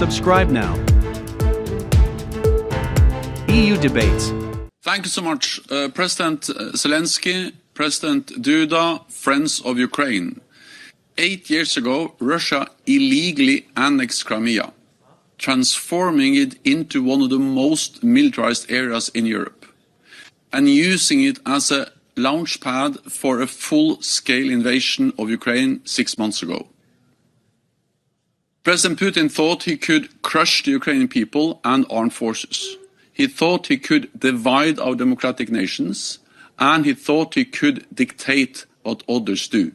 Subscribe now. EU debates. Thank you so much. President Zelenskyy, President Duda, friends of Ukraine. 8 years ago, Russia illegally annexed Crimea, transforming it into one of the most militarized areas in Europe, and using it as a launchpad for a full-scale invasion of Ukraine 6 months ago. President Putin thought he could crush the Ukrainian people and armed forces. He thought he could divide our democratic nations, and he thought he could dictate what others do.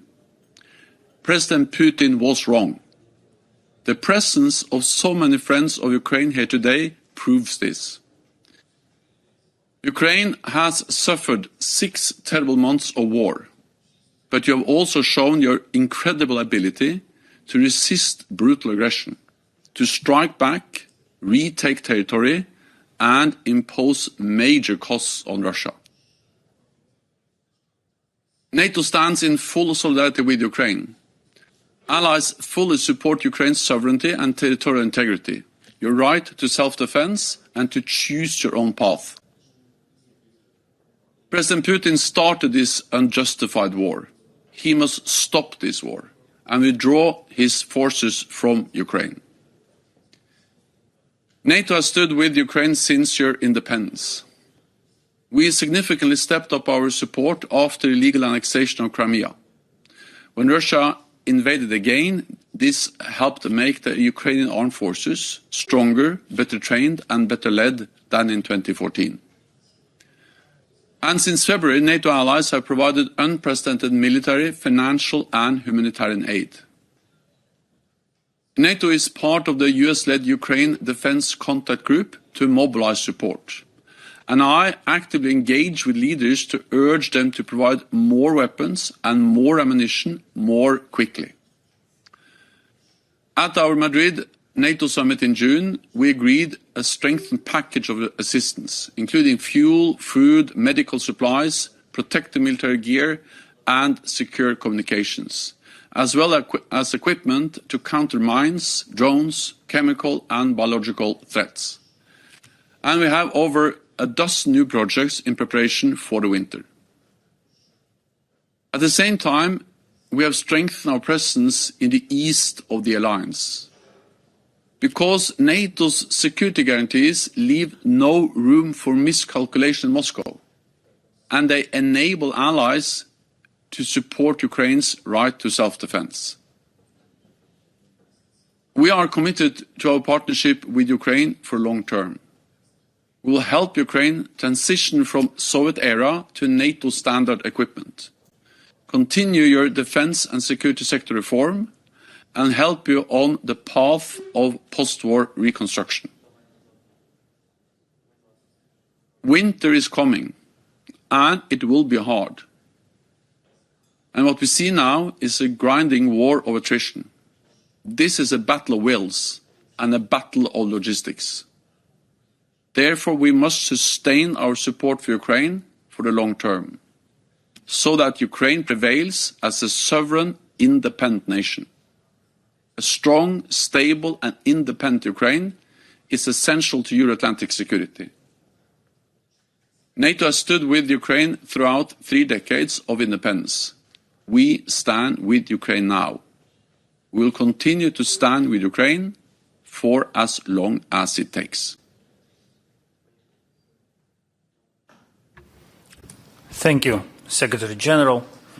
President Putin was wrong. The presence of so many friends of Ukraine here today proves this. Ukraine has suffered 6 terrible months of war, but you have also shown your incredible ability to resist brutal aggression, to strike back, retake territory, and impose major costs on Russia. NATO stands in full solidarity with Ukraine. Allies fully support Ukraine's sovereignty and territorial integrity, your right to self-defense and to choose your own path. President Putin started this unjustified war. He must stop this war and withdraw his forces from Ukraine. NATO has stood with Ukraine since your independence. We significantly stepped up our support after illegal annexation of Crimea. When Russia invaded again, this helped make the Ukrainian armed forces stronger, better trained and better led than in 2014. And since February, NATO allies have provided unprecedented military, financial and humanitarian aid. NATO is part of the US-led Ukraine Defense Contact Group to mobilize support. And I actively engage with leaders to urge them to provide more weapons and more ammunition more quickly. At our Madrid NATO summit in June, we agreed a strengthened package of assistance, including fuel, food, medical supplies, protective military gear and secure communications, as well as equipment to counter mines, drones, chemical and biological threats. And we have over a dozen new projects in preparation for the winter. At the same time, we have strengthened our presence in the east of the alliance, because NATO's security guarantees leave no room for miscalculation in Moscow, and they enable allies to support Ukraine's right to self-defense. We are committed to our partnership with Ukraine for long term. We will help Ukraine transition from Soviet era to NATO standard equipment, continue your defense and security sector reform, and help you on the path of post-war reconstruction. Winter is coming, and it will be hard. And what we see now is a grinding war of attrition. This is a battle of wills and a battle of logistics. Therefore, we must sustain our support for Ukraine for the long term, so that Ukraine prevails as a sovereign, independent nation. A strong, stable and independent Ukraine is essential to Euro-Atlantic security. NATO has stood with Ukraine throughout 3 decades of independence. We stand with Ukraine now. We will continue to stand with Ukraine for as long as it takes. Thank you, Secretary General.